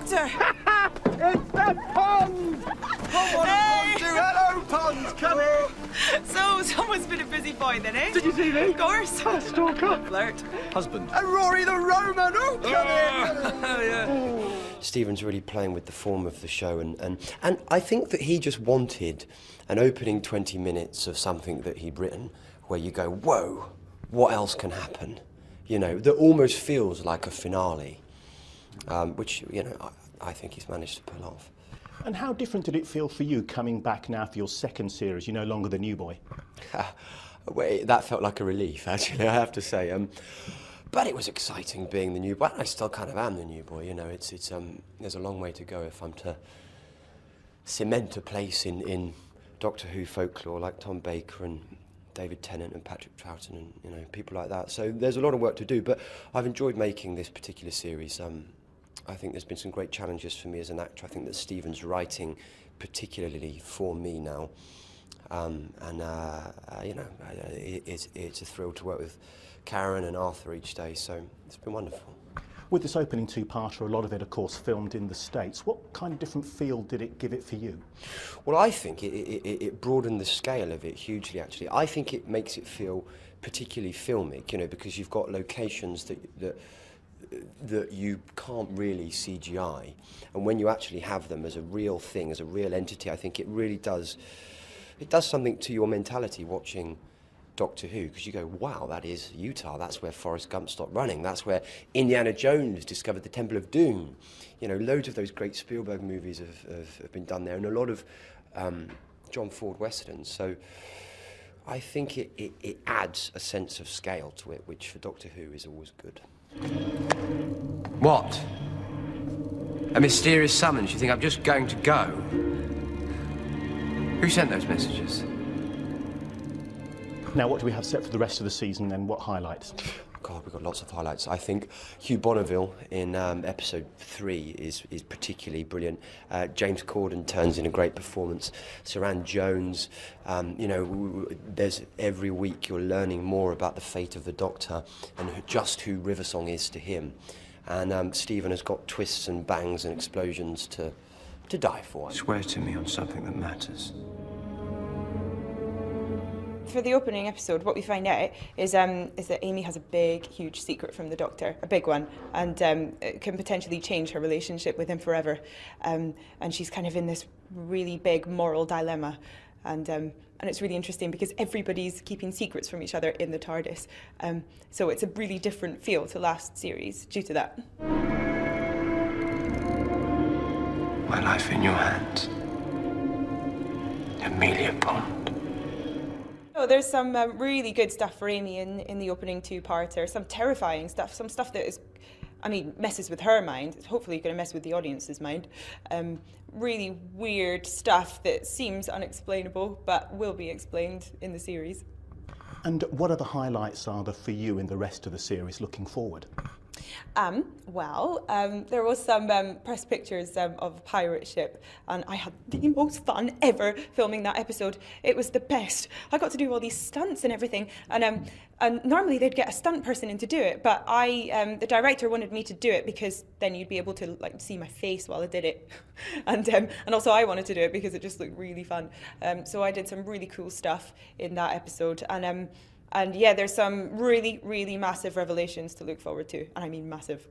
Doctor! It's the pond! Come on, Hey! Pondu! Hello, ponds! Come in! So, someone's been a busy boy then, eh? Did you see me? Of course. Stalker! Flirt. Husband. And Rory the Roman! Oh, come in! Stephen's really playing with the form of the show, and I think that he just wanted an opening 20 minutes of something that he'd written where you go, whoa, what else can happen? You know, that almost feels like a finale, which, you know, I think he's managed to pull off. And how different did it feel for you coming back now for your second series? You're no longer the new boy. Well, that felt like a relief, actually, I have to say. But it was exciting being the new boy. I still kind of am the new boy, you know. There's a long way to go if I'm to cement a place in Doctor Who folklore like Tom Baker and David Tennant and Patrick Troughton and, you know, people like that. So there's a lot of work to do, but I've enjoyed making this particular series. I think there's been some great challenges for me as an actor. I think that Stephen's writing particularly for me now. You know, it's a thrill to work with Karen and Arthur each day, so it's been wonderful. With this opening two-parter, a lot of it, of course, filmed in the States. What kind of different feel did it give it for you? Well, I think it broadened the scale of it hugely, actually. I think it makes it feel particularly filmic, you know, because you've got locations that you can't really CGI. And when you actually have them as a real thing, as a real entity, I think it really does something to your mentality watching Doctor Who, because you go, wow, that is Utah, that's where Forrest Gump stopped running, that's where Indiana Jones discovered the Temple of Doom. You know, loads of those great Spielberg movies have been done there, and a lot of John Ford westerns. So I think it adds a sense of scale to it, which for Doctor Who is always good. What? A mysterious summons? You think I'm just going to go? Who sent those messages? Now, what do we have set for the rest of the season, and what highlights? God, we've got lots of highlights. I think Hugh Bonneville in episode 3 is particularly brilliant. James Corden turns in a great performance. Saran Jones, you know, there's every week you're learning more about the fate of the Doctor and just who Riversong is to him. And Stephen has got twists and bangs and explosions to die for. Swear to me on something that matters. For the opening episode, what we find out is that Amy has a big, huge secret from the Doctor, a big one, and it can potentially change her relationship with him forever. And she's kind of in this really big moral dilemma. And it's really interesting because everybody's keeping secrets from each other in the TARDIS. So it's a really different feel to last series due to that. My life in your hands. Amelia Pond. Oh, there's some really good stuff for Amy in the opening two-parter, some terrifying stuff, some stuff that is, I mean, messes with her mind. It's hopefully going to mess with the audience's mind. Really weird stuff that seems unexplainable, but will be explained in the series. And what other highlights are there for you in the rest of the series looking forward? There was some press pictures of a pirate ship, and I had the most fun ever filming that episode. It was the best. I got to do all these stunts and everything, and normally they'd get a stunt person in to do it, but the director wanted me to do it because then you'd be able to like see my face while I did it, and also I wanted to do it because it just looked really fun. So I did some really cool stuff in that episode, and yeah, there's some really, really massive revelations to look forward to, and I mean massive.